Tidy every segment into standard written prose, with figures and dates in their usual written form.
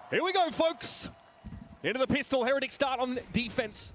Here we go, folks. Into the pistol. Heretics start on defense.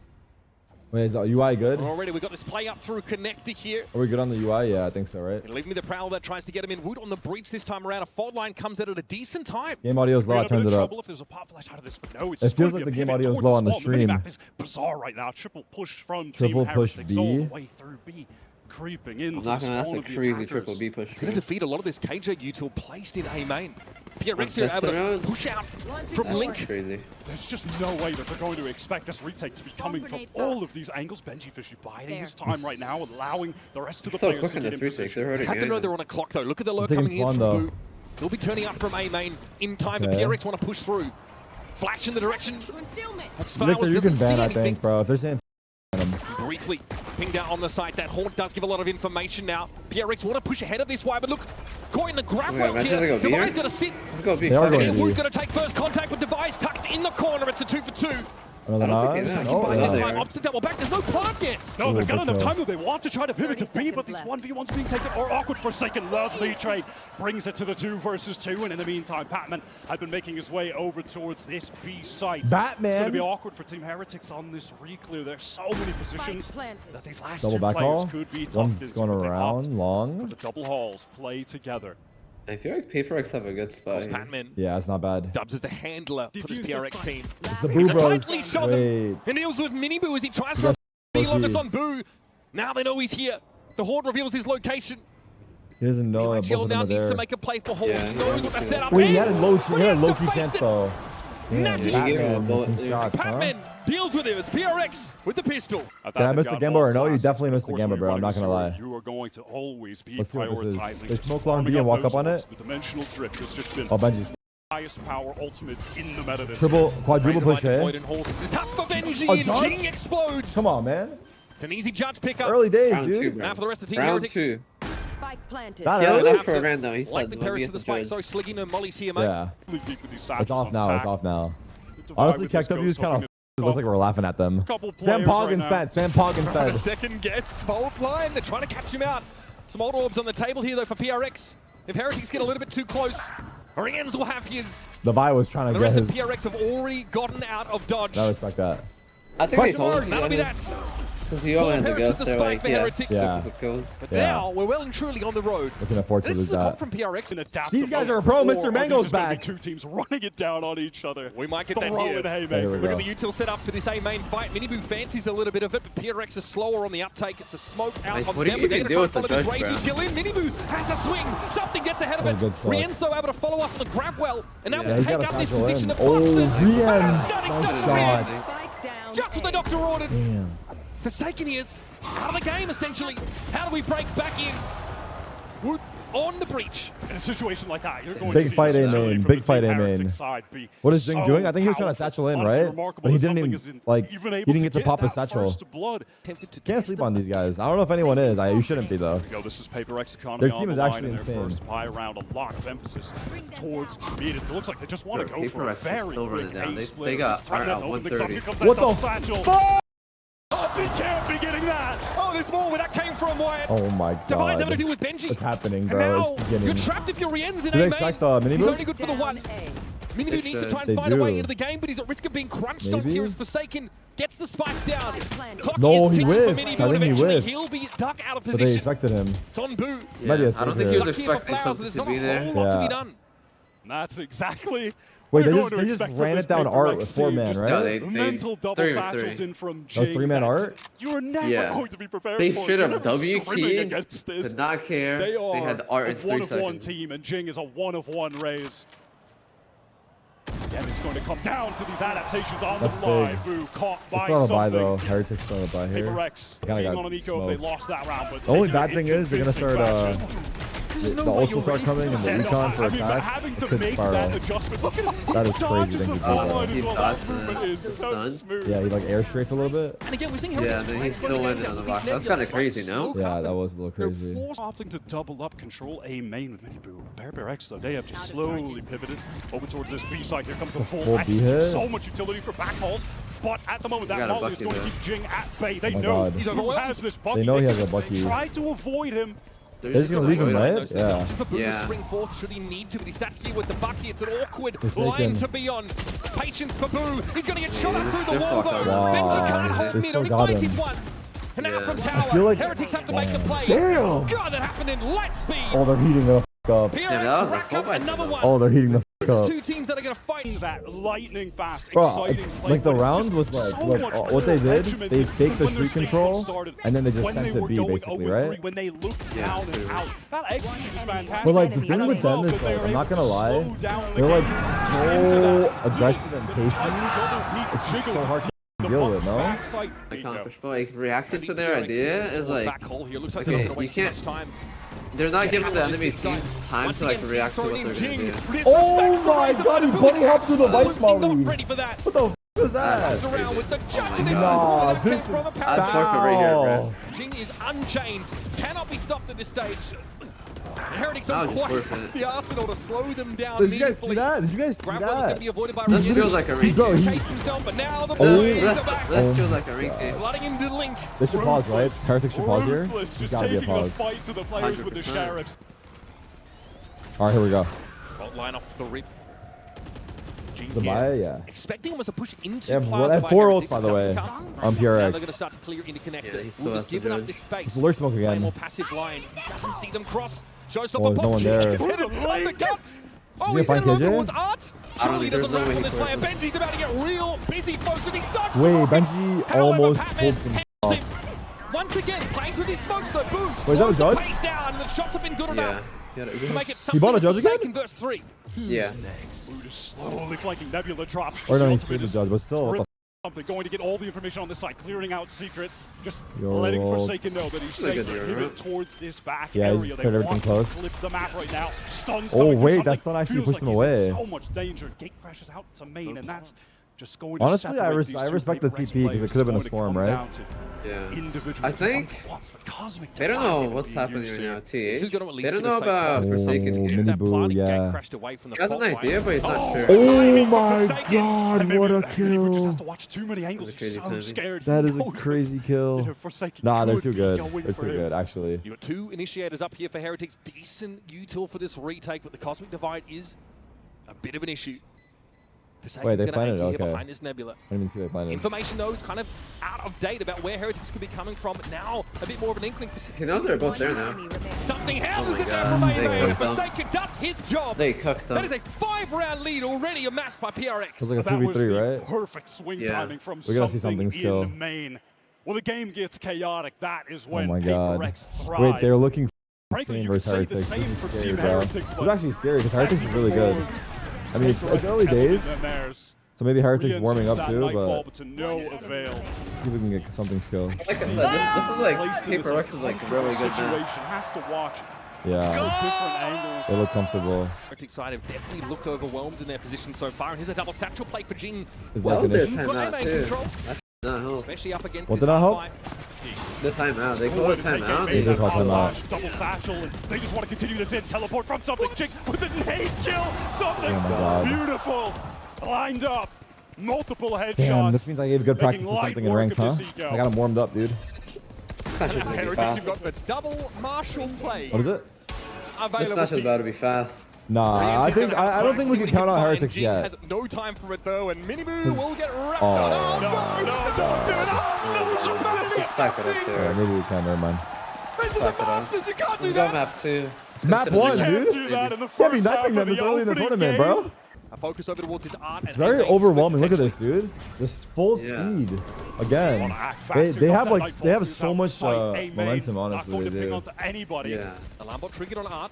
Wait, is the UI good? Already, we got this play up through connector here. Are we good on the UI? Yeah, I think so, right? Leave me the Prowler that tries to get him in. Wood on the breach this time around. A fault line comes out at a decent time. Game audio's low. I turned it up. If there's a pop flash out of this, but no, it's It feels like the game audio is low on the stream. The map is bizarre right now. Triple push from Triple Team push Heretics B. all the way through B. Creeping into I'm not gonna ask the a crazy triple B push. It's going to defeat a lot of this KJ util placed in A main. PRX here able to push out from Link. Crazy. There's just no way that they're going to expect this retake to be coming from all of these angles. Benji Fishy biding his time right now, allowing the rest of the players to get in position. You have to know they're on a clock though. Look at the lurk coming in from Boo. They'll be turning up from A main in time, but PRX want to push through. Flash in the direction. Victor, you can ban, I think, bro. If they're saying them. Briefly pinged out on the site. That haunt does give a lot of information now. PRX want to push ahead of this way, but look, caught in the grab well here. Devi's got to sit. Let's go B. Wood's going to take first contact with Devi's tucked in the corner. It's a 2-for-2. Another nice. Opts to double back. There's no plant yet. No, they've got enough time that they want to try to pivot to B, but these 1v1s being taken are awkward. Forsaken. Lovely trade brings it to the 2 versus 2, and in the meantime, Batman had been making his way over towards this B site. Batman. It's going to be awkward for Team Heretics on this reclear. There's so many positions that these last double two back players hall. could be tucked One's into. going around long. The double halls play together. I feel like PRX have a good spot. Batman. Yeah, it's not bad. Dubs is the handler for this PRX team. It's the Boo Bros. Tightly shot them. And deals with Mini Boo as he tries to long it's on Boo. Now they know he's here. The Horde reveals his location. He doesn't know that both of them now are needs there. to make a play for Horde. He knows what the setup Wait, he is. had a low-key chance though. Yeah, Batman with some shots, Batman deals with him. It's PRX with the pistol. Did I miss the gamble or no? You definitely missed the gamble, bro. I'm not gonna lie. You are going to always be Let's see what this is. They smoke long long B and walk up on it. The dimensional drift has just been Benji's highest power ultimates in the meta this quadruple push hit. It's tough for Benji and Jing explodes. Come on, man. It's an easy judge pickup. Early days, Round dude. two, Now for the rest of Team Round Heretics. 2. Planted. Yeah, That's for a random. He Like said, the Paris to the spike, so Sliggy no Molly's here, mate. Yeah. It's off now. It's off now. Honestly, KW is kind of. It looks like we're laughing at them. Spam Pog instead. Spam Pog instead. Second guess. Fault line. They're trying to catch him out. Some old orbs on the table here, though, for PRX. If Heretics get a little bit too close, Oriens will have his. The Vi was trying to get his. The rest of PRX have already gotten out of dodge. I respect that. I think they told him. That'll be that. Because he only had to go, so like, yeah. But now we're well and truly on the road. We can afford to lose that. From PRX. These guys are a pro. Mr. Mango's back. Two teams running it down on each other. We might get that here. Look at the util set up for this A main fight. Miniboo fancies a little bit of it, but PRX is slower on the uptake. It's a smoke out on them. What do you do with the judge, bro? Miniboo has a swing. Something gets ahead of it. Rien's though able to follow up on the grab well, and now will take up this position of boxes. Rien's just what the doctor ordered. Damn. Forsaken is out of the game, essentially. How do we break back in? We're on the breach. In a situation like that, you're going big to see fight A main. Big fight A main. What is Jing doing? I think he was trying to satchel in, right? But he didn't even, like, he didn't get to pop his satchel. Can't sleep on these guys. I don't know if anyone is. You shouldn't be, though. Their team is actually insane. A lot of emphasis towards mid. It looks like they just want to go for a very quick A split. They got art at 130. What the fuck? He can't be getting that. Oh, there's more where that came from, Wyatt. Oh my god. Devine's able to deal with Benji. What's happening, And bro? now, It's beginning. you're trapped if you're Rien's in Do they A expect main. mini He's move? only good for the one. Miniboo needs to try and find a way into the game, but he's at risk of being crunched on here as Forsaken gets the spike down. Clock No, is he ticking for whiffed. Miniboo, I and think he eventually whiffed. he'll be duck out of But they position. expected him. It's on Boo. Might be a I safe don't think he was hit. expecting something There's to not be a there. whole lot to be done. That's exactly. Wait, they just ran it down art with 4-man, right? No, they Mental double 3v3. satchels in from That was Jing. 3-man art? You are never going to be prepared They for should it. have You're never W scrimming keyed, against this. did not care. They are had the art in a 3 one-of-one seconds. team, and Jing is a one-of-one raise. And it's going to come down to these adaptations on That's the fly. big. Boo caught They by still have a buy, something. though. Heretics still have a buy here. Paper-X Kinda being got on an eco if they smoked. lost that round. But The only taking bad it thing in is they're gonna convincing start fashion. the ult will start coming and the And recon for I mean, but attack. having It to could make spiral. that adjustment. Look at That is dodges crazy the thinking ball about line that. as well. Dodged That movement is so stun. smooth. Yeah, he like air strafes a little bit. And again, we're seeing Yeah, Heretics then he trying still to went get on the down box. with That's these kind of nebula crazy, no? smoke Yeah, up. that was a little crazy. They're opting to double up control A main with Miniboo. Paper-X though, they have just slowly pivoted over towards this B side. Here comes the full B hit. So much utility for backhauls, but at the moment that Molly is going to keep Jing at bay. They my know God. who has this Bucky. They know he has can a Bucky. Try to avoid him. They're just gonna leave him, right? Yeah. Yeah. Spring forth should he need to, but he's sat here with the bucky. It's an awkward Forsaken. line to be on. Patience for Boo. He's gonna get shot up through the they're wall fucked though. up. Benji can't Wow. hold They him in. still Only got finds him. his one. And now from Tower, feel like- Heretics have to make the play. Damn. God, that happened in light speed. Oh, they're heating the f up. PRX that was a rack up fullback another though. one. Oh, they're heating the f This is up. two teams that are gonna fight. That lightning fast, Bro, exciting play, like the but it's round just was like, so look, much what they more did, regimented they faked the when their street sequence control, started. and then they just When sent they it were B, going basically, 0-3, right? When they looked down and out, that execute was fantastic. But like the Enemy thing with them remaining. is like, I'm not gonna lie, they're like so aggressive and pacey. It's just so hard to deal with, no? Accomplishable. Like reacting to their idea is like, okay, you can't. They're not giving the enemy team time to like react to what they're gonna do. Oh my god, he bunny hopped through the vice molly. Ready for that. What the f is that? Around with the judge in my this Nah, one. this From a is power That's perfect right here, bro. foul. Jing is unchained, cannot be stopped at this stage. And Heretics That don't was just quite worth have it. the arsenal to slow them down. Did you guys see that? Did you guys see Grab was going to be that? avoided by This Ryan. feels like a ring. Bro, he, Hates himself, but now the Oh. boys are This back. feels like a ring kick. Flooding into the link. they should pause, right? Heretics should pause here. Ruthless, There's just gotta be a taking the pause. fight to the players with the 100%. sheriffs. Alright, here we go. Fault line off the rip. Zabaya, yeah. Expecting him as a push into They have Plaza by 4 Heretics, ults, by the way, doesn't come. on Now they're going to PRX. start to clear into connector. Yeah, he still Who has has to given do up it. this space. It's lurk smoke Playing again. more passive line. He doesn't see them cross. Showstopper Oh, there's no one there. He's hit him on the guts. Oh, he he's gonna headed find over KJ? towards Art. I don't Surely he think doesn't there's no wrap way on he this player. clears Benji's about to get real busy, folks, and he's done. Wait, Benji almost pulled some off. Once again, playing through these smokes, though. Boost. Wait, is that a judge? Pace down, and the shots have been good Yeah. enough Yeah. to make it He something bought a judge forsaken again? verse 3. Yeah. Just slowly flanking Nebula drops. Or no, The he's ultimate the is judge, but still, what the something, going to get all the information on this side, clearing out Secret, just Yo, letting it's- Forsaken know that he's Look safe at to the pivot route. towards this back Yeah, he's area. They cleared everything want close. to flip the map right now. Stuns Oh, coming through wait, something. that stun actually Feels pushed like him he's in away. So much danger. Gate crashes out to main, and that's just going to Honestly, I separate res- these I two respect the Vaporex CP 'cause it players. could have been a It's swarm, going to right? come down to Yeah. individual I think what's the cosmic they don't divide know gonna what's be happening used right here? now. This is TH. gonna at least They don't get a know safe about call. Forsaken Oh, here. mini That boo, planning yeah. gate crashed away from the He has an fault line. idea, but he's not sure. Oh my Forsaken. god, And maybe what a maybe he just kill. has to watch too many angles. That's He's crazy so timing. scared. That He is a knows crazy that, kill. Forsaken Nah, they're could too be good. going They're for too him. good, actually. You got 2 initiators up here for Heretics. Decent util for this retake, but the Cosmic Divide is a bit of an issue. Wait, they planted it, here okay. behind this Nebula. I didn't even see they planted. Information, though, is kind of out of date about where Heretics could be coming from, but now a bit more of an inkling for He knows they're both there now. something Oh happens my in there God. from They Mayday. cooked them. Forsaken does his job. They cooked That is them. a 5-round lead already amassed by PRX. It's like a That was 2v3, the right? perfect swing Yeah. timing from We're gonna see something something skill. in main. When the game gets chaotic, that is Oh when my god. PaperX thrive. Wait, they're looking Frankly, insane you could versus say the Heretics. same This is for scary, Team bro. Heretics, This is but actually scary because Heretics is that's really even good. more I mean, it's PaperX early evident days, than theirs. so maybe Heretics Re-enters warming up that too, nightfall, but to no avail. let's see if we can get something skill. Like I said, this is like Placed in this PaperX is like uncomfortable really good now. situation. Has to watch Yeah, different angles. they look comfortable. Heretics side have definitely looked overwhelmed in their position so far, and here's a double satchel play for Jing. Is That that was an their issue? Got timeout main too. control, That not help. especially up against What this did I hope? fight. The timeout. They Ooh, call it to take timeout. a They did call bait, timeout. double satchel, and they just want to continue this in. Teleport from something. Jing with a nade kill. Something Oh my God. beautiful. Lined up. Multiple headshots. Damn, this means I gave good Making practice to light something in work ranked, of huh? this ego. I got him warmed up, dude. Smash is gonna be Heretics have fast. got the double Marshall play What is it? This available smash to is you. about to be fast. Nah, I think I don't think we can count out Heretics Jing yet. has no time for it though, and Miniboo will get wrapped Oh. on. Oh, No, Stack it up Yeah, there. maybe we can. Never mind. This is a Stack it up. Masters, you can't do We got that. map 2. It's map 1, Can't dude. do that in the Can't be first half nothing of them this the early in the opening tournament, game. bro. A focus over towards his art. It's very overwhelming. Look at this, dude. This full Yeah. speed again. Wanna act fast, They got have that like Nightfall they have who's so out much sight, A main, momentum. not Honestly, going they to ping do. onto anybody. Yeah. Alarm bot triggered on art.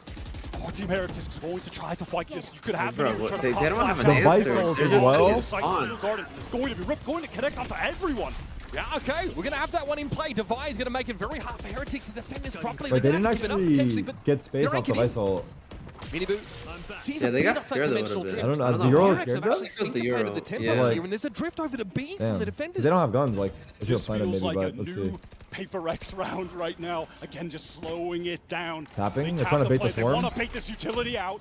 Our Team Heretics is going to try to fight this. You could have Bro, them what- trying they to don't pop have flash an out. The Vice answer. ult They're as just well. getting Sight on. still guarded. Going to be ripped, going to connect onto everyone. Yeah, okay, we're going to have that one in play. Devi is going to make it very hard for Heretics to defend this properly. Wait, they They're didn't gonna have to give it up potentially, actually but get space they're off the raking in. Vice ult. Miniboo sees Yeah, a they bit got of that scared a little dimensional bit. drift. I don't know. I The don't know. Euro Heretics scared have them? actually Because the syncopated Euro. the tempo Yeah. here, and there's a drift over to B from Damn. the defenders. They don't have guns. Like, I should This have planted feels maybe, like but a let's see. new PaperX round right now. Again, just slowing it down. Tapping? They They're tap trying to the bait play. the They swarm? want to bait this utility out.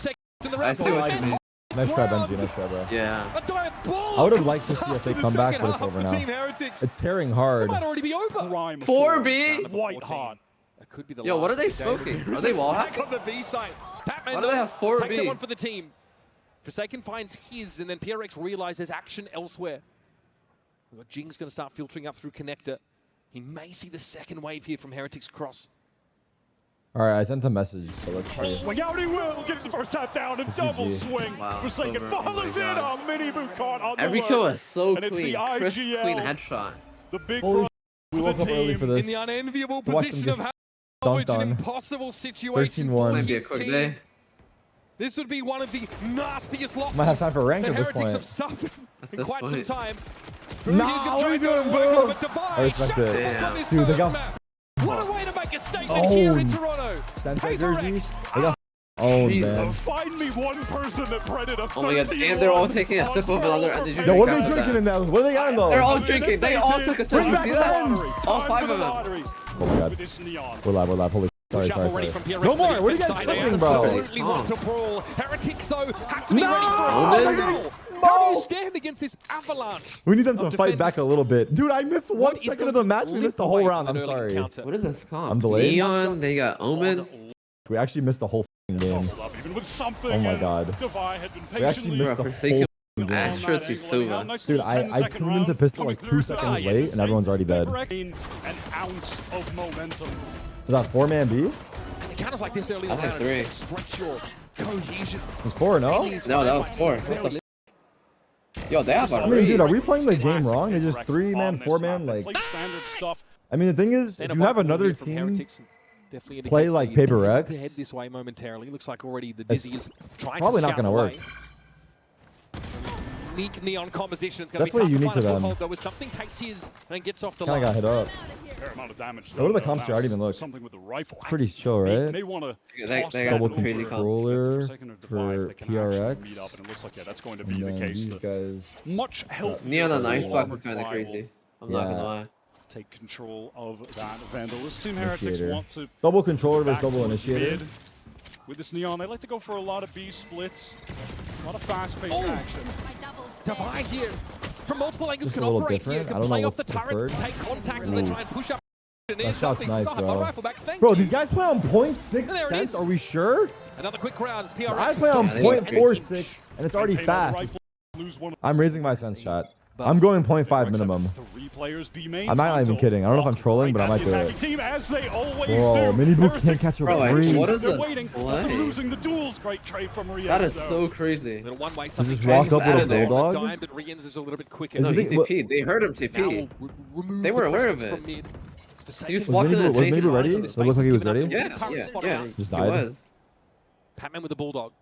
5 seconds in the I round. see what you mean. Nice try, Benji. Nice try, bro. Yeah. A diabolical I would have liked to see if they come back, second but it's half over for now. Team Heretics. It's tearing It hard. might already be over. 4B? White hot. That could be the Yo, what are last they of the game. smoking? Are There's they a wall stack hack? on the B side. Patman Why do they have 4B? takes it one for the team. Forsaken finds his, and then PRX realize there's action elsewhere. We've got Jing's going to start filtering up through Connector. He may see the second wave here from Heretics Cross. All right, I sent a message, so let's see. Swing out, he will. Gets the first tap down and double swing. Wow, Forsaken follows in on mini boot caught on every the kill is so and clean, crisp, clean headshot. The big Holy we woke up early for this. In the unenviable To watch position them of get dunked an on. impossible situation 13-1. Might be a quick day. This would be one of the nastiest losses Might have time for rank that at this Heretics point. have suffered in this quite some point. time. Nah, what are you doing, bro? I respect it. Damn. Dude, they got What a way to make a statement here in Toronto. Sensei Hey, jerseys. Rex. They got owned, Jesus. man. Find me one person that printed a Oh my god, and they're all taking a sip of another energy drink. Yo, what are they after drinking that. in now? What are they got in those? They're all drinking. They all took a sip. Bring You back see that? tens. All 5 of them. Oh my god. We're live. Holy sorry. No more. What are you guys thinking, bro? Absolutely want to brawl. Heretics, though, have to be No! ready for They're a getting battle. smoked. How do you stand against this avalanche? We need them to of fight back a defenders? little bit. Dude, I missed 1 What is second the of the match. We leap missed the away whole round. from I'm an early sorry. encounter? What is this comp? I'm delayed. Neon, they got Omen. We actually missed the whole game. Even with something, Oh my god. Devi had been We actually patiently missed the Forsaken whole game. Astra to Sova. Dude, I tuned into pistol like 2 seconds late and everyone's already dead. An ounce of momentum. Was that 4-man B? And encounters like this early in the I think round three. just stretch your cohesion. Was 4 no? No, that was 4. What the Yo, they have a I mean, dude, are read. we playing the game wrong? They just 3-man, 4-man, like. Standard stuff. I mean, the thing is, if you have another team play like Paper X, head this way momentarily. Looks like already the it's Dizzy is trying probably to not scout gonna the work. way. Unique neon composition. It's going to be Definitely tough to unique to find a them. foothold, though, as something takes his and gets off the kind of line. got hit up. Fair amount of damage. What do the comps already even look? Something with the rifle. It's pretty chill, right? They want to They toss got that Double some crazy over. controller Second of for Devi, they can actually PRX. meet up, and it looks like that's going to be And the then case. these guys. Much healthier. Neon on the overall icebox is kind of Devi will crazy. I'm not gonna Yeah. lie. Take control of that Vandal. This Team Heretics Initiator. want to Double controller versus back double towards initiator. mid. With this Neon, they like to go for a lot of B splits, a lot of fast-paced Oh! action. Devi here from multiple angles Just can a little operate here. different. I Can don't know play off what's the Tarik, preferred. take contact, and then try and push up. And That there's shot's something. nice, Stop, bro. a rifle back. Thank Bro, you. these guys play on 0.6 There it cents. is. Are we sure? Another quick round as I PRX. play on Yeah, they got 0.46 and it's already Maintain that fast. rifle, lose one. I'm raising my sense shot. I'm going 0.5 minimum. Three players B main. I'm not even kidding. I don't know if I'm trolling, but I might do it. Team, as they always Bro, do. mini boot Heretics can't catch a Bro, like, breeze. what is They're this waiting play? for losing the duels. Great trade from Riaz. That is though. so crazy. Little one-way So something just walk changes up with out a of there. bulldog. Dime, but Rians is a little bit quicker. Is No, it- he TP'd. They heard him Now TP. we'll remove They the were aware presence of it. from mid. It's Forsaken. He was Was walking maybe, the was stage. maybe ready? The It looked like he was ready. Yeah, Tarik yeah, spotted yeah. out. Just He died. was. Patman with the bulldog.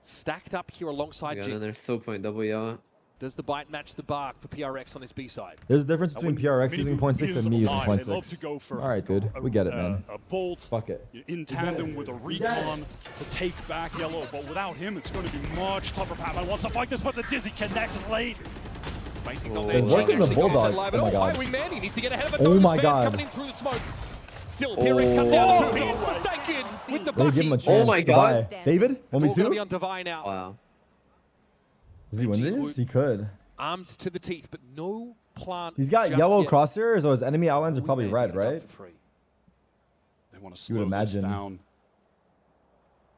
Stacked up here alongside Yeah, G. and then there's still point double yacht. Does the bite match the bark for PRX on this B side? There's a difference between PRX Mini using boot 0.6 is and me using alive. They love to 0.6. go for All right, dude. We get it, man. A bolt. Fuck it. In tandem with a recon to take back Yellow, but without him, it's going to be much tougher. Patman wants to fight this, but the Dizzy connects late. Basics Oh, on they're there. working the Actually going bulldog. live. Oh my God. Firing man, he needs to get ahead of it. Oh Those my fans God. Coming in through the smoke. Still, PRX cut down to him. Forsaken with the Let me give him a bucky. chance. Oh my Goodbye. God. David, All going to be 1v2? on Devi now. Wow. Does he win this? He could. Arms to the teeth, but no plant. He's got just yellow yet. crosshairs, or his enemy outlines are Ooh, probably man, red, getting it done right? for free. They want to You would slow this imagine. down.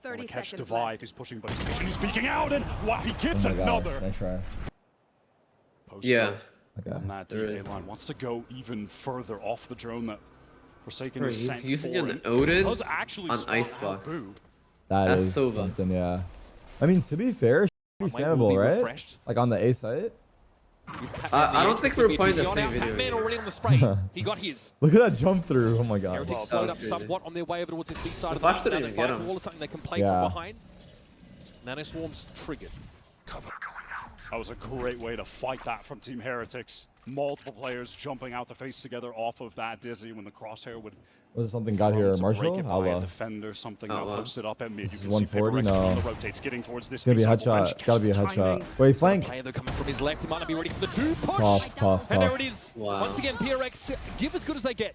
30 Catch seconds Devi. left. He's pushing, but he's speaking out, and wow, he gets Oh my God. another. Nice try. Post Yeah. Okay. on that Really. DA line. Wants to go even further off the drone that Forsaken Bro, is he's sent using for. an He Odin does actually on spot Icebox. Abu. That That's is Sova. something, yeah. I mean, to be fair, pretty Wait, will be spammable, right? refreshed. Like on the A site. I don't think we're playing the Patman same video. Patman already on the spray. He got his. Look at that jump through. Oh my God. Heretics Well, slowed that up was crazy. somewhat on their way over towards this B side The of the flash map. didn't Now even the get fire him. wall is something they can play Yeah. from behind. Nano Swarm's triggered. That was a great way to fight that from Team Heretics. Multiple players jumping out to face together off of that Dizzy when the crosshair would. Was it something got here? to break Marshall? it by a Allah. defender, something Allah. posted up at mid. This You is can see 140? Paper Rex No. on the rotates, getting towards this. It's gonna be a B side, but headshot. managed It's to gotta be a catch the headshot. timing. Wait, flank. Player though coming from his left. He might not be ready for the two push. Tough. And there it Tough. is. Wow. Once again, PRX give as good as they get.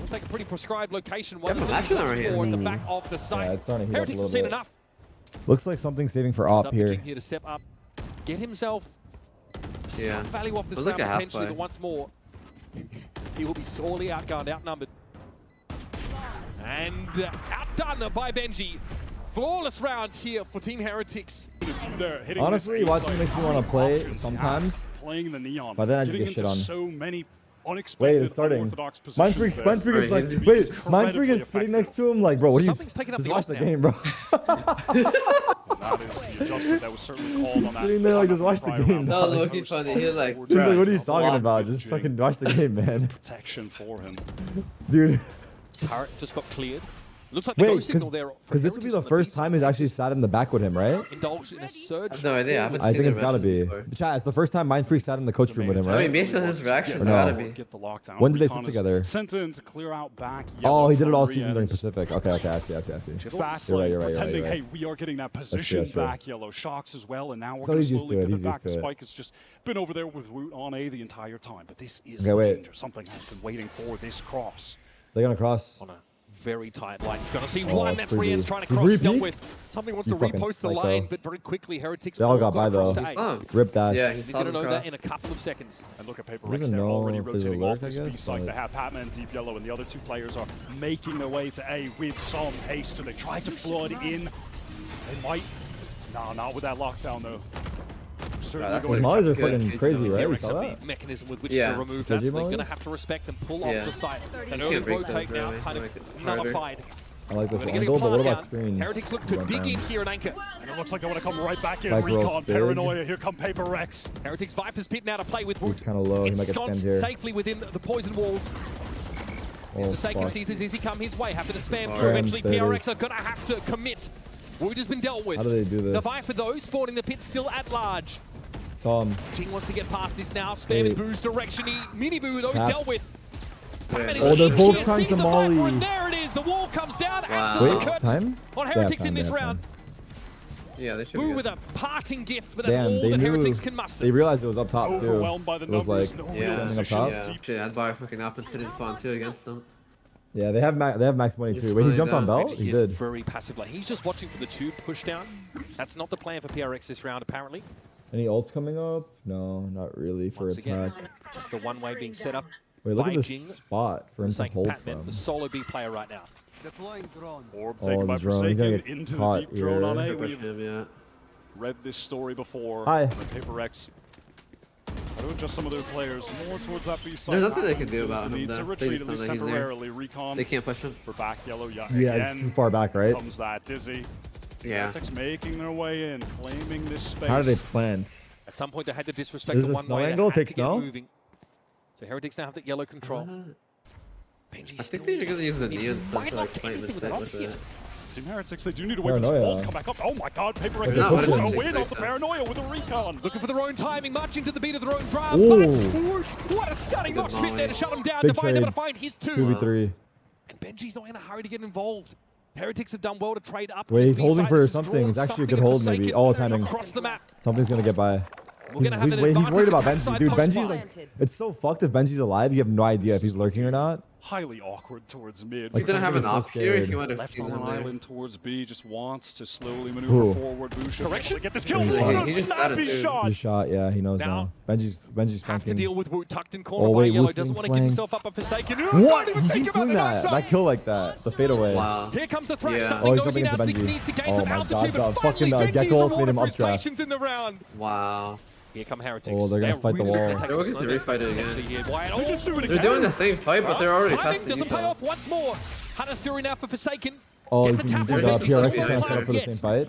We'll take a pretty prescribed location. Yeah, right here. At the back of the site. Yeah, it's starting to heat up a Heretics little have seen bit. enough. Looks like something's saving for op here. Here to step up, get himself Yeah. some value off this But look round at potentially, halfway. but once more, he will be sorely outgunned, outnumbered. And outdone by Benji. Flawless round here for Team Heretics. Honestly, watching makes me want to play sometimes. Playing the neon, But then I just get shit on. So many Wait, unexpected, it's starting. unorthodox Mindfreak positions there. is like, wait, Mindfreak is sitting next to him like, bro, what are you? Something's taking up Just the watch off the now. game, bro. That is the adjustment that was certainly called on that. Sitting there like, just watch the game. That was dog. looking funny. He was like, He's like, what are you Wow. talking about? Just fucking watch the game, man. Protection for him. Dude. Tarik just got cleared. Looks like the Wait, go signal there. because this would be the first time he's actually sat in the back with him, right? Indulged in a surge. I have no idea. I haven't I seen think the it's gotta rest be. of it before. Chat, it's the first time Mindfreak sat in the coach room with him, I right? mean, based on his reaction, Or it no? gotta be. Get the lockdown. When did they Recon sit is together? Sent in to clear out back. Oh, he did it all Yellow season during ends. Pacific. Okay, I see. Fast You're lane, right. pretending, hey, we are getting that position that's true. back. Yellow shocks as well, and now we're So going he's to used slowly to it, pivot he's back. used to The it. Spike has just been over there with Woot on A the entire time, but this is Okay, the wait. danger. Something has been waiting for this cross. They're gonna cross. On a very tight line. He's going to see Oh, one. it's That's 3D. Rian's trying to He's cross. re-peek? Dealt with. Something wants You to fucking repost the psycho. line, but very quickly Heretics They all got by, across though. to A. Slumped. Rip dash. Yeah, He's going to know across. that in a couple of seconds. And look at Paper He Rex, doesn't they're know already if there's a rotating lurk, off I this guess, B site. They but- have Patman and Deep Yellow, and the other two players are making their way to A with some haste, and they try to flood in. They might. No, not with that lockdown, though. Certainly that's going His to mollies are good. fucking crazy, right? You Heretics saw have that? the mechanism with which Yeah. to remove Did that, so you they're going to mollies? have to respect and pull Yeah. off the site. You An can't early break rotate those, now, really. kind of Like, it's harder. nullified. I like this We're going to get a angle, but what plant about down. screens? Heretics look to One dig time. in here and anchor. And it looks like they want to come right back in. Spike rolls Recon, big. Paranoia. Here come Paper Rex. Heretics Viper's pit now to play with He's Woot. kind of low. He might get Ensconced spammed here. safely within the poison walls. Oh, Forsaken fuck. sees this easy come his way. Happy to spam Spam, through. Eventually, there it PRX is. are going to have to commit. Woot has been dealt with. How do they do The this? Viper, though, spawning the pit still at large. Saw him. Jing wants to get past this now. Spam Hey. in Boo's direction. Mini Boo, though, Taps. dealt with. Yeah. Patman is Oh, they're in both here, trying sees to the Viper, molly. and there it is. The wall comes down. Wow. As does the Wait, curtain time? on They have Heretics time, in they this have round. time. Yeah, they should Boo be with good. a parting gift, but that's Damn, all they that knew. Heretics can muster. They realized it was up top too. Overwhelmed by the It was numbers. like No Yeah, standing up position. top. yeah. Shit, I'd buy fucking up and sit in spawn too against them. Yeah, they have max money He's too. Wait, he flying jumped on down. Bell? Actually, He it's did. very passive. Like he's just watching for the tube push down. That's not the plan for PRX this round, apparently. Any ults coming up? No, not really for Once again, attack. it's the one way being set up. Wait, look by at this Jing. spot for him to Forsaken hold Patman, from. the solo B player right now. Orb Oh, taken by the drone. He's gonna Forsaken get into the caught deep drone on here. A. Push We've him, yeah. read this story before. Hi. The Paper Rex. I don't adjust some of their players more towards that B side. There's nothing they can do about him, Need to though. They retreat just at least know that he's there. temporarily. Recon. They can't push him. For back yellow. Yeah, Yeah, again, it's too far back, right? comes that Dizzy. Yeah. Heretics making their way in, claiming this space. How do they plant? At some point, they had to disrespect Is the this one snow way. They angle? had to Take get snow? moving. So Heretics now have that yellow control. Benji's I still think they're gonna use the neon stuff might to not like get plant anything with with it. that With option. it. Team Heretics, they do need to wait for this Paranoia. ball to come back up. Oh my god, Paper Rex They're is pushing. a win They're off the Paranoia with a recon. looking for their own timing, marching to the beat of their own drum. Ooh. But Woot, what a stunning Good mosh pit there to molly. shut him down. Big Divine able to trades. find his 2v3. And Benji's not in a hurry to get involved. Heretics have done well to trade up. Wait, on he's this holding B-side. for This has something. drawn It's actually a something good hold, maybe. Forsaken Oh, timing. across the map. Something's gonna get by. We're gonna have an He's worried about advantage Benji. attack Dude, side Benji's post like, it's so fucked if Benji's alive. You have no idea if he's lurking or not. Highly awkward towards mid. Like, He didn't have an so op here. He scared. might have Left seen on him an there. island towards B, just wants to slowly maneuver Who? forward. Boo should Correction? get this kill. He What a just started snappy to- shot. He's shot. Yeah, he knows Now, now. Benji's Have to flanking. deal with Woot tucked in corner Oh, by wait, Yellow. Woot's Doesn't getting want to give himself flanked. up a Forsaken. What? Don't even He think keeps about doing the that. knife That kill like that. The fadeaway. Wow. Here comes the threat. Yeah. Something Oh, he's goes in jumping as into he Benji. needs to gain Oh some my altitude. God, But the finally, fucking, Benji's Gecko ults made rewarded him for his updraft. patience in the round. Wow. Here come Heretics. Oh, they're gonna fight the really wall. gonna take They're looking some to snow refight it potentially again. here. Why- They just do it They're again. doing the same fight, but they're already Timing past the doesn't pay default. off once more. Hunter's Fury now for Forsaken. Oh, Gets you the think tap the on Benji, PRX still is trying to not set up for the yet. same fight?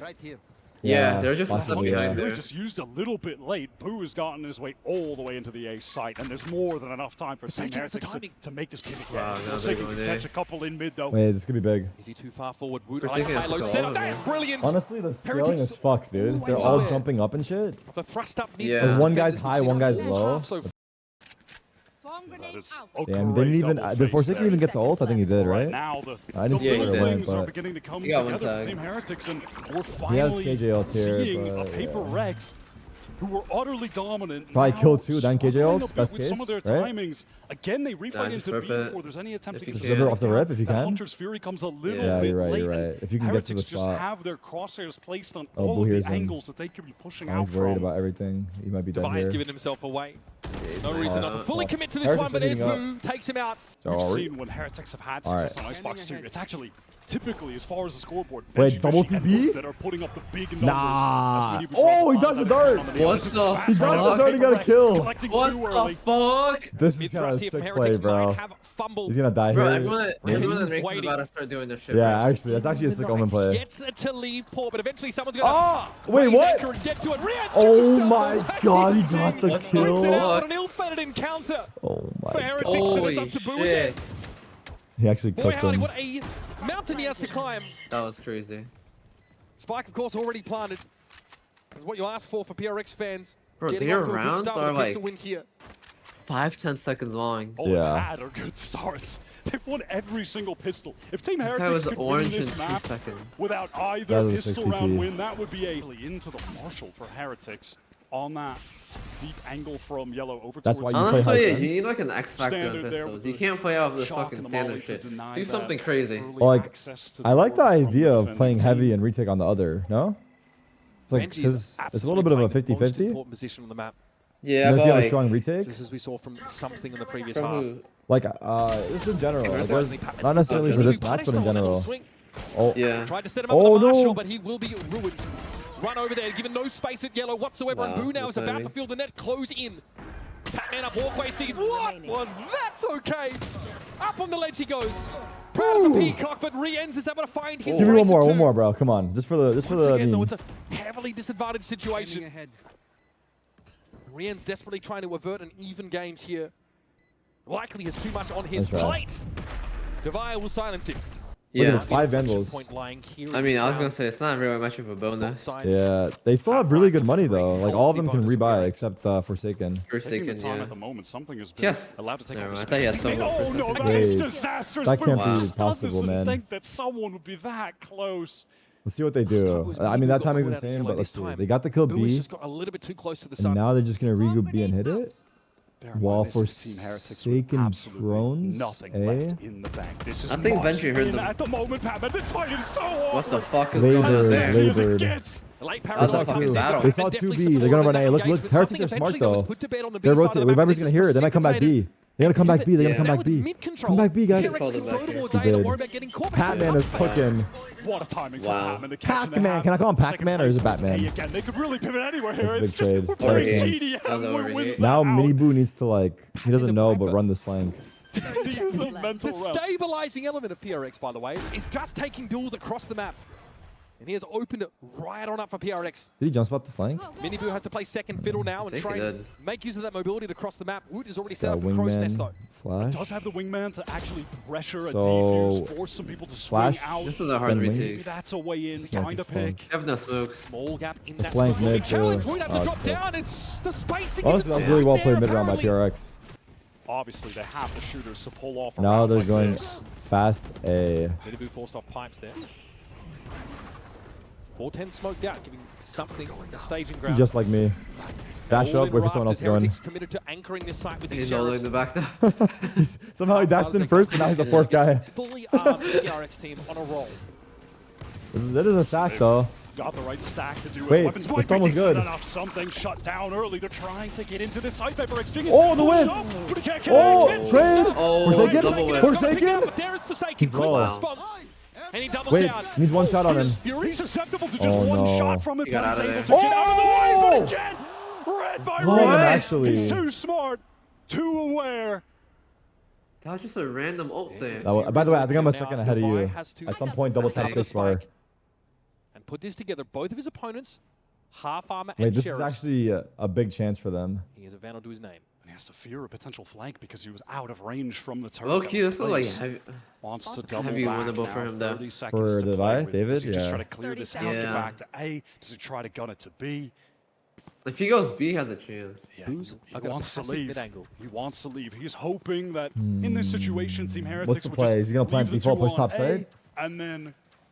Yeah, they're just a possibly. step Yeah, behind really there. just used a little bit late. Boo has gotten his way all the way into the A site, and there's more than enough time for Team Forsaken has the Heretics timing. to make this pivot. Wow, now they're Forsaken going can there. catch a couple in mid though. Wait, this could be big. Is he too far forward? Woot, Forsaken like has high-low to go setup. all That over. is brilliant. Honestly, the scaling Heretics is fucked, dude. They're always all there. jumping up and shit. The thrust up mid. Yeah. Like one guy's We've high, seen one it guy's all low. half so Swarm That grenade is out. a Damn, great didn't even. double Did face Forsaken there. even get to ult? I think he did, Right right? now, the I didn't see little where he went, things are but- beginning to come He got one together for tag. Team Heretics, and we're He has finally KJ ults here, seeing a but, Paper yeah. Rex who were utterly dominant. Probably now kill 2, then KJ struggling ults, a bit best with case, some of their right? timings. Again, they refight just into rip B it. before there's any attempt to If get you Just can. rip it off the rip if you That can. Hunter's Fury comes a little Yeah, bit you're right, late. you're right. If you can get to the Heretics just spot. have their crosshairs placed on Oh, all Boo of hears the him. angles that they could be pushing Oh, out he's worried from. about everything. He might be dead Device here. giving himself away. No It's reason not to tough. fully commit to this Heretics one, but are there's heating Boo. Takes him out. We've Sorry. seen when Heretics have had All success right. on Icebox 2. It's actually typically, as far as the scoreboard, Wait, Benji, double Fishy, and TP? Boot that are putting up the big numbers. Nah. As many Oh, he drop does the on dart. on the What This is the fast He does the running. dart, he got a kill. Collecting What too the early. fuck? This is Mid kind of thrust here from sick Heretics play, might bro. have fumbled. He's gonna die Bro, here. everyone in Maybe. the ranks is Waiting. about to start doing this shit. Yeah, bro. actually, that's actually a sick omen play. Gets it to leave poor, but eventually someone's gonna Oh, wait, raise what? anchor and get to it. Rian Oh gives himself my away. god, he got the What the Brings it kill. out on fuck? an ill-fated encounter Oh my for god. Heretics, and Holy it's up to Boo again. shit. He actually Boy, cooked howdy, him. what a mountain he has to climb. That was crazy. Spike, of course, already planted. Is what you ask for PRX fans. Bro, Getting their off to a good rounds start are with a pistol like win here. 5-10 seconds long. All Yeah. they've had are good starts. They've won every single pistol. If Team This guy Heretics was could win orange in this 2 map seconds. without That either was a pistol 60p. round win, that would be into the Marshall for Heretics on that deep angle from yellow over That's towards why you play high Honestly, sense. you need like an X factor in Standard there pistols. with You the can't play out this shock fucking and the standard molly to shit. deny Do that something crazy. early Like, access to I like the board from idea of defending playing team. heavy and retake on the other, no? It's like, Benji because is it's a little bit of a absolutely playing the most 50-50. important position on the map, Yeah, And if but you have a like, strong retake, just as we saw from something in the previous from half. who? like, this in general, like, there's, It's not necessarily for Boo this punished match, but in on that little general. swing. Oh, Yeah. Tried to set him up Oh, with the Marshall, no. but he will be ruined. Run over there, given no space at yellow whatsoever, and Wow, Boo now good is about to timing. feel the net close in. Pac-Man up walkway sees, what was that? Okay. Up on the ledge he goes. Proud as a peacock, but Rienz is able to find his give me brace one of two. more, bro. Come on, just for the Once again, though, memes. it's a heavily disadvantaged situation. Rienz desperately trying to avert an even game here. Likely has too much on his That's right. plate. Devaya will silence him. Look at Yeah. this, 5 vandals. Point lying here I in mean, this I was round. gonna say it's not really much of a Both bonus. sides. Yeah, they still have really good money though. Like all of them can rebuy except Forsaken. Taking Forsaken, the time yeah. at the moment, something has been Yes. allowed to take Never off the mind. I thought he had space. someone Oh no, Forsaken. that is Wait, disastrous. that can't Boo be just possible, doesn't man. think that someone would be that close. Let's see what they Last time it do. was I mean, Boo that got timing's caught out in insane, yellow but let's this see. time. They got the kill Boo has B, just got a little bit too close to the and sun. now they're just gonna regroup B and hit it. Bear in While mind, this is Team Heretics with Forsaken absolutely drones, nothing eh? left in the bank. This is I think must Benji heard win them. at the moment, Pat, but this fight is so awkward. What the fuck is Labored, going on there? As easy as it labored. gets. The late They paradox saw comes two. in, They but saw definitely 2B. They're gonna run A. supported Look, that engagement. Heretics are Something smart eventually that was though. put to bed on the B They're side of rotating. the map, Reviver's and gonna this hear is it. They might come back precipitated. B. They're gonna come back B. They're gonna Yeah. come Now back with B. mid-control, Come back B, guys. PRX Hold can it go back here. towards A, He don't did. worry about getting caught. Pac-Man is cooking. What a timing from Wow. Batman. The catch in the Pac-Man. half. Can I call him Second Pac-Man or is it place towards Batman? A again. They could really pivot anywhere here. That's a big It's just trade. we're playing Overheat. TDM. That was Who overheat. wins Now that out? Mini Boo needs to like, he doesn't know, but run this flank. This is a mental The rout. stabilizing element of PRX, by the way, is just taking duels across the map. And he has opened it right on up for PRX. Did he jump spot the flank? Miniboo has to play second fiddle now and think try he and did. make use of that mobility to cross the map. Wood is already It's set got up a crow's nest, wingman though. flash. Does have the wingman to actually pressure a So, defuse, force some people to swing flash. out. This is a hard Spin wing. Maybe retake. that's a way in, Smoke kind is of pick. flank. Have no smokes. Small gap in The that flank smoke. mid, Challenge, too. Wood has Oh, to it's drop good. down, and the spacing Honestly, is that was really well played there, mid round by apparently. PRX. Obviously, they have the shooters to pull off a Now round they're like going this. fast A. Miniboo forced off pipes there. 410 smoked out, giving something a staging ground. Just like me. Dash All up, in wait for someone else rafters, to go in. Heretics committed to anchoring this site with these He's all in sheriffs. the back now. Somehow he dashed in first, but now he's the fourth guy. Fully armed PRX team on a roll. That is a stack though. Got the right stack to do it. Wait, Weapons the might stun be was decent good. enough. Something shut down early. They're trying to get into this site. Paper exchange. Oh, the win! But he can't Oh, connect. trade! Oh, Forsaken? double whip. Forsaken? But there is Forsaken. He's Quick low. response. And he doubles Wait, down. needs one shot on him. He's susceptible to just Oh, one no. shot from it. He got But he's out of able there. to get out of the way. Oh! But again, red by What? red. Actually. He's too smart, too aware. That was just a random ult there. By the way, I think I'm a Now, second ahead of Devaya you. has to At some point, double tap take the spacebar. spike and put this together. Both of his opponents, half armor Wait, and this is sheriffs. actually a big chance for them. He has a Vandal to his name. And he has to fear a potential flank because he was out of range from the turret. Low that key, was this is like placed. heavy. Wants to double Heavy back winnable now, for him, though. 30 seconds For to the play Vi, with. David? Does he just Yeah. try to clear 30 this out, seconds. get Yeah. back to A? Does he try to gun it to B? If he goes B, he has a chance. Yeah, Who's he got a wants to passive leave. mid-angle? He wants to leave. He's hoping that in this situation, Team Heretics What's the would play? just Is he gonna plant leave the default two push on top A, side? and then,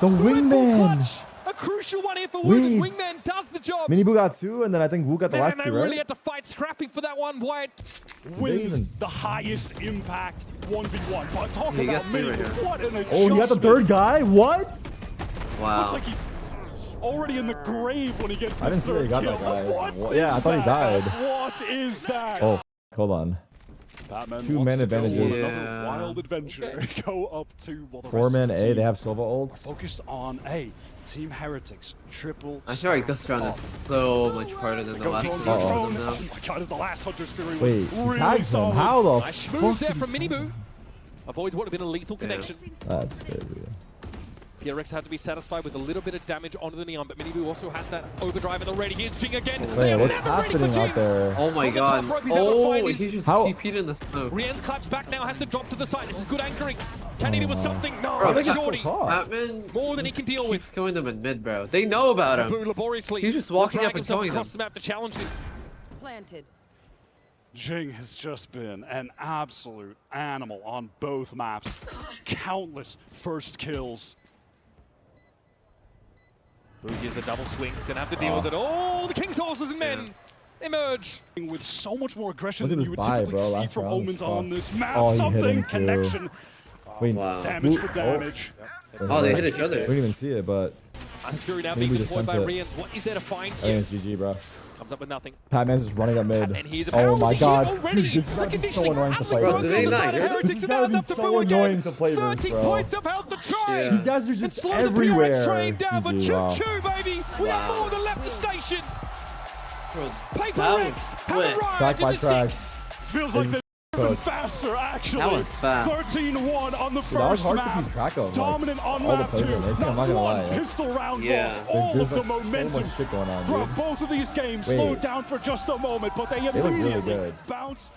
The wingman. A crucial one here for Wu. This wingman does the job. Mini Boo got 2, and then I think Wu got the last 2, right? They really had to fight scrapping for that one. Wyatt wins the highest impact 1v1. But talk about Mini Boo. What an adjustment. Oh, he got the 3rd guy? What? Wow. Looks like he's already in the grave when he gets I this didn't see that he got kill. that guy. What Yeah, I thought he died. What is that? Oh, hold on. Batman 2-man advantages. Another wild adventure. Go up to 4-man A. They have Sova ults. Focused on A. Team Heretics triple. I feel like this round is so much harder than the last two. Oh my god, the last Hunter's Fury was Wait, he really tags him. solid. How the Nice moves fuck? there from Miniboo. Avoids what would have been a lethal connection. That's crazy. PRX had to be satisfied with a little bit of damage onto the Neon, but Miniboo also has that overdrive, and already here's Jing again. Wait, what's happening out there? Oh my god. Oh, he just TP'd in the smoke. Rien's claps back now, has to drop to the side. This is good anchoring. Can he do something? No, Bro, Shorty. Batman More than he can deal with. He's going them in mid, bro. They know about him. Boo laboriously. He's just walking up and himself showing them. across the map to challenge this. Planted. Jing has just been an absolute animal on both maps. Countless first kills. Boo gives a double swing. He's going to have to deal with it. Oh, the King's Horses and Men emerge. With so much more aggression Look at than this you would buy, typically bro. see Last from round was Omens fucked. on this map. Oh, he hit Something, him too. connection. Wait, Wow. Damage Ooh, for damage. Oh, they hit each other. We didn't even see it, but Ice Fury now Maybe being we just deployed by sent it. Rien's. What is there to find I here? think it's GG, bro. Comes up with nothing. Patman's just running up mid. And he's Oh my god. already. Dude, this is gonna be so annoying to play Bro, with. did they not hear Heretics, This is and now gonna be it's up to so Boo again. annoying to play this, 30 bro. points of health to try. Yeah. These guys are And just slow the PRX everywhere. train down, but GG, wow. choo-choo, baby. We have more than left the station. Paper that was Rex have quick. arrived Track in by the tracks. six. Feels like they're even faster, actually. That was fast. 13-1 on the Dude, that was first hard to map. keep track of. Dominant on all the map plays 2. they made. I'm Not not gonna one lie. pistol round Yeah. loss. All There's of like the momentum so much shit going on, throughout dude. both of these games Wait. slowed down for just a moment, but they look really immediately good. bounced